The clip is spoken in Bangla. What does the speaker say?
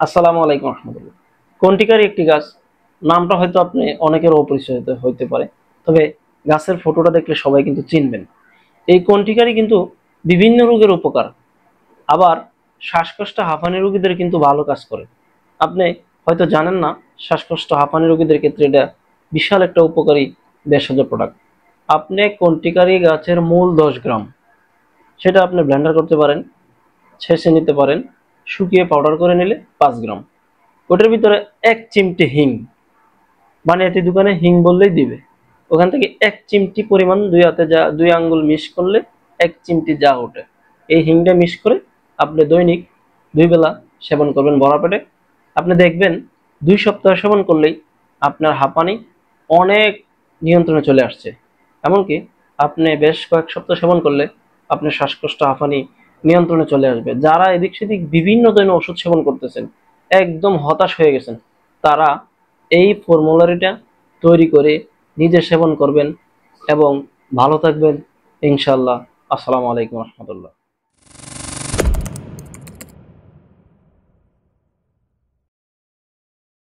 আসসালামু আলাইকুম রহমতুল্লাহ। কন্টিকারী একটি গাছ, নামটা হয়তো আপনি অনেকের অপরিচিত হইতে পারে, তবে গাছের ফটোটা দেখলে সবাই কিন্তু চিনবেন। এই কন্টিকারী কিন্তু বিভিন্ন রোগের উপকার, আবার শ্বাসকষ্ট হাঁপানি রোগীদের কিন্তু ভালো কাজ করে। আপনি হয়তো জানেন না, শ্বাসকষ্ট হাঁপানি রোগীদের ক্ষেত্রে এটা বিশাল একটা উপকারী ভেষজ প্রোডাক্ট। আপনি কন্টিকারী গাছের মূল 10 গ্রাম, সেটা আপনি ব্লেন্ডার করতে পারেন, ছেঁচে নিতে পারেন, শুকিয়ে পাউডার করে নিলে 5 গ্রাম, ওটার ভিতরে 1 চিমটি হিং, বানিয়াতি দোকানে হিং বললেই দিবে, ওখান থেকে 1 চিমটি পরিমাণ দুই হাতে যা 2 আঙ্গুল মিক্স করলে 1 চিমটি যা ওঠে, এই হিংটা মিক্স করে আপনি দৈনিক 2 বেলা সেবন করবেন ভরা পেটে। আপনি দেখবেন 2 সপ্তাহ সেবন করলেই আপনার হাঁপানি অনেক নিয়ন্ত্রণে চলে আসছে। এমনকি আপনি বেশ কয়েক সপ্তাহ সেবন করলে আপনার শ্বাসকষ্ট হাঁপানি নিয়ন্ত্রণে চলে আসবে। যারা এদিক সেদিক বিভিন্ন ধরনের ওষুধ সেবন করতেছেন, একদম হতাশ হয়ে গেছেন, তারা এই ফর্মুলারিটা তৈরি করে নিজে সেবন করবেন এবং ভালো থাকবেন ইনশাল্লাহ। আসসালামু আলাইকুম রহমতুল্লাহ।